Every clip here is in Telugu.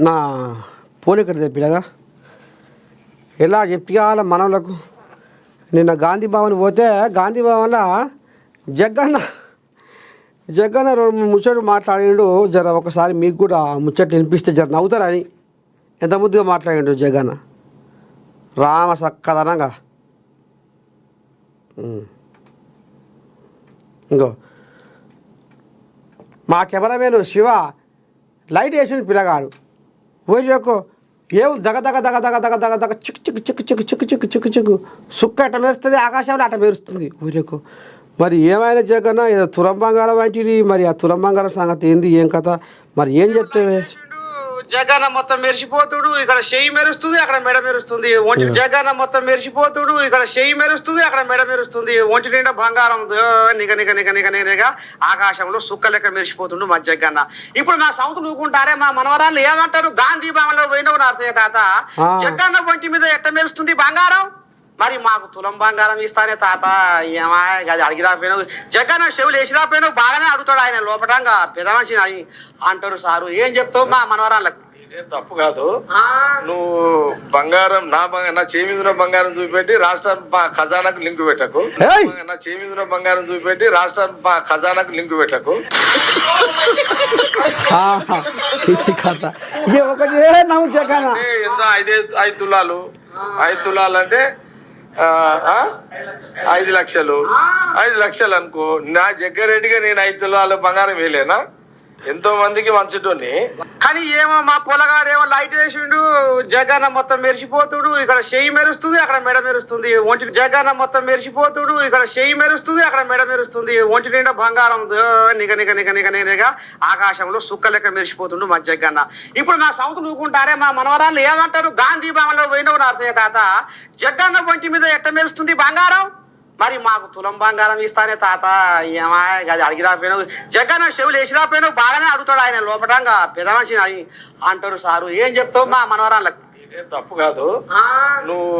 నా ఫోన్ ఎక్కడ పిల్లగా ఎలా చెప్పాల మనవలకు. నిన్న గాంధీ భవన్ పోతే గాంధీ భవన్లో జగ్గన్న రెండు ముచ్చట్లు మాట్లాడిండు. జర ఒకసారి మీకు కూడా ముచ్చట్లు వినిపిస్తే జర నవ్వుతారని ఎంత ముద్దుగా మాట్లాడిండు జగన్న. రామ సక్కదనంగా. ఇంకో మా కెమెరామెన్ శివ లైట్ వేసిండు పిల్లగాడు. పోయి చెక్కు ఏం దగ దగ దగ దగ దగ దగ దగ చిక్కు చిక్కు చిక్కు చిక్కు చిక్కు చిక్కు చిక్కు చిక్కు సుక్క అట్ట మెరుస్తుంది, ఆకాశంలో అట్ట మెరుస్తుంది ఊరేకు. మరి ఏమైనా జగన్న ఏదో తులం బంగారం వంటిది. మరి ఆ తులం బంగారం సంగతి ఏంది, ఏం కథ, మరి ఏం చెప్తావే? జగన్న మొత్తం మెరిసిపోతుడు, ఇక్కడ చెయ్యి మెరుస్తుంది, అక్కడ మెడ మెరుస్తుంది. ఒంటి జగన్న మొత్తం మెరిసిపోతుడు, ఇక్కడ చెయ్యి మెరుస్తుంది, అక్కడ మెడ మెరుస్తుంది. ఒంటి నిండా బంగారం నిగ నిగ నిగ నిగ నిగ ఆకాశంలో సుక్క లెక్క మెరిసిపోతుండు మా జగన్న. ఇప్పుడు మా సౌత్ నూకుంటారే మా మనవరాళ్ళు ఏమంటారు, గాంధీ భవన్లో పోయినవు నరసయ్య తాత, జగన్న ఒంటి మీద ఎట్ట మెరుస్తుంది బంగారం, మరి మాకు తులం బంగారం ఇస్తానే తాత. ఏమా అది అడిగిరాపోయినావు, జగన్న చెవులు వేసిరాపోయినావు, బాగానే అడుగుతాడు ఆయన లోపటంగా పెద్ద మనిషి అని అంటారు. సారు ఏం చెప్తావు మా మనవరాళ్ళకి? తప్పు కాదు, నువ్వు బంగారం నా చేయి మీద బంగారం చూపెట్టి రాష్ట్ర ఖజానాకు లింకు పెట్టకు. నా చేయి మీద బంగారం చూపెట్టి రాష్ట్ర ఖజానాకు లింకు పెట్టకు. ఎంత 5 తులాలు 5 తులాలు అంటే 5 లక్షలు. 5 లక్షలు అనుకో, నా జగ్గారెడ్డిగా నేను 5 తులాలు బంగారం వేయలేనా? ఎంతో మందికి మంచుతోని. కానీ ఏమో మా పొలగాడు ఏమో లైట్ వేసిండు, జగన్న మొత్తం మెరిసిపోతుడు, ఇక్కడ చెయ్యి మెరుస్తుంది, అక్కడ మెడ మెరుస్తుంది. ఒంటి జగన్న మొత్తం మెరిసిపోతుడు, ఇక్కడ చెయ్యి మెరుస్తుంది, అక్కడ మెడ మెరుస్తుంది. ఒంటి నిండా బంగారం నిగ నిగ నిగ నిగ నిగ ఆకాశంలో సుక్క లెక్క మెరిసిపోతుండు మా జగన్న. ఇప్పుడు మా సౌత్ నూకుంటారే మా మనవరాళ్ళు ఏమంటారు, గాంధీ భవన్లో పోయినవు నరసయ్య తాత, జగన్న ఒంటి మీద ఎట్ట మెరుస్తుంది బంగారం, మరి మాకు తులం బంగారం ఇస్తానే తాత. ఏమా అది అడిగిరాపోయినావు, జగన్న చెవులు వేసిరాపోయినావు, బాగానే అడుగుతాడు ఆయన లోపటంగా పెద్ద మనిషి అని అంటారు. సారు ఏం చెప్తావు మా మనవరాళ్ళకి? తప్పు కాదు, నువ్వు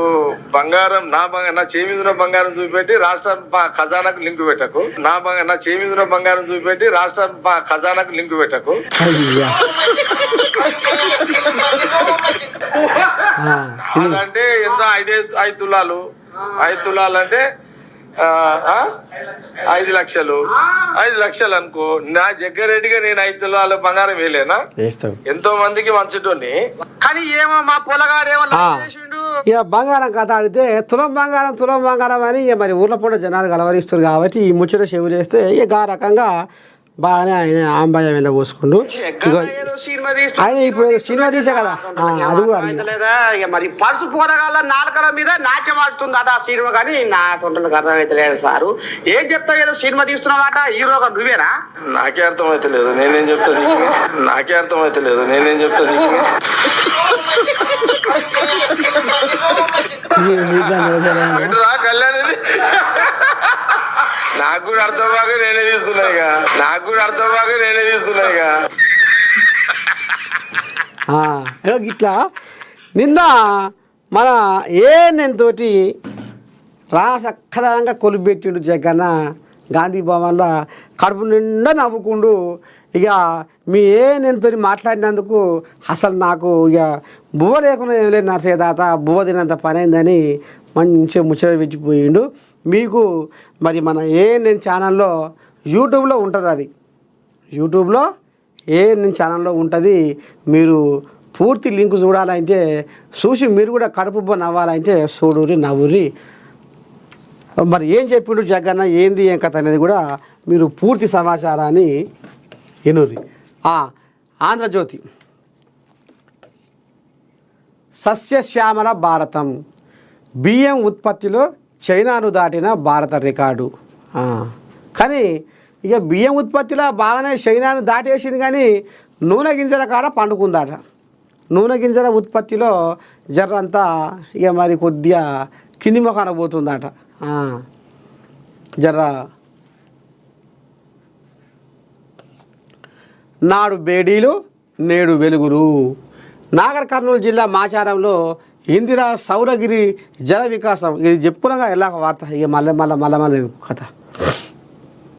బంగారం నా చేయి మీద బంగారం చూపెట్టి రాష్ట్ర ఖజానాకు లింకు పెట్టకు. నా చేయి మీద బంగారం చూపెట్టి రాష్ట్ర ఖజానాకు లింకు పెట్టకు. అదంటే ఎంత 5 తులాలు 5 తులాలు అంటే 5 లక్షలు. 5 లక్షలు అనుకో, నా జగ్గారెడ్డిగా నేను 5 తులాలు బంగారం వేయలేనా? ఎంతో మందికి మంచుతోని. కానీ ఏమో మా పొలగాడు ఏమో ఇక బంగారం కథ ఆడితే తులం బంగారం అని ఇక మరి ఊర్లో పూట జనాలు కలవరిస్తారు కాబట్టి ఈ ముచ్చట చెవులు వేస్తే ఇక ఆ రకంగా బాగానే ఆయన ఆంబాయ వెళ్ళ పోసుకుండు. ఆయన ఇప్పుడు సినిమా తీసే కదా, అది కూడా మరి పరుసు పోరగాళ్ళ నాలుకల మీద నాట్యం ఆడుతుందట ఆ సినిమా. కానీ నా సొంతలకు అర్థమైతలేదు సారు. ఏం చెప్తావు, ఏదో సినిమా తీస్తున్నావాట, హీరోగా నువ్వేనా? నాకే అర్థమైతలేదు, నేనేం చెప్తాను. నాకే అర్థమైతలేదు, నేనేం చెప్తాను. కళ్యాణ్ నాకు కూడా అర్థం బాగా నేనే తీస్తున్నాయిగా, ఇట్లా నిన్న మన నేను తోటి రాసక్కదంగా కొలుపెట్టిండు జగన్న గాంధీ భవన్లో. కడుపు నిండా నవ్వుకుండు. ఇక మీ నేనుతో మాట్లాడినందుకు అసలు నాకు ఇక బువ్వ లేకుండా ఏం లేదు నరసయ్య తాత, బువ్వ తినంత పని అయిందని మంచిగా ముచ్చట పెట్టిపోయిండు. మీకు మరి మన నేను ఛానల్లో యూట్యూబ్లో ఉంటుంది, అది యూట్యూబ్లో నేను ఛానల్లో ఉంటుంది. మీరు పూర్తి లింక్ చూడాలంటే చూసి మీరు కూడా కడుపు నవ్వాలంటే చూడురి నవ్వురి. మరి ఏం చెప్పిండు జగన్న, ఏంది ఏం కథ అనేది కూడా మీరు పూర్తి సమాచారాన్ని ఎనుర్రి. ఆంధ్రజ్యోతి, సస్యశ్యామల భారతం, బియ్యం ఉత్పత్తిలో చైనాను దాటిన భారత రికార్డు. కానీ ఇక బియ్యం ఉత్పత్తిలో బాగానే చైనాను దాటేసింది, కానీ నూనె గింజల కాడ పండుకుందట. నూనె గింజల ఉత్పత్తిలో జర్రంతా ఇక మరి కొద్దిగా కింది మొఖాన పోతుందట. జర్ర నాడు బేడీలు నేడు వెలుగులు. నాగర్ కర్నూలు జిల్లా మాచారంలో ఇందిరా సౌరగిరి జల వికాసం, ఇది చెప్పుకున్నాగా ఎలా వార్త, ఇక మళ్ళీ కథ.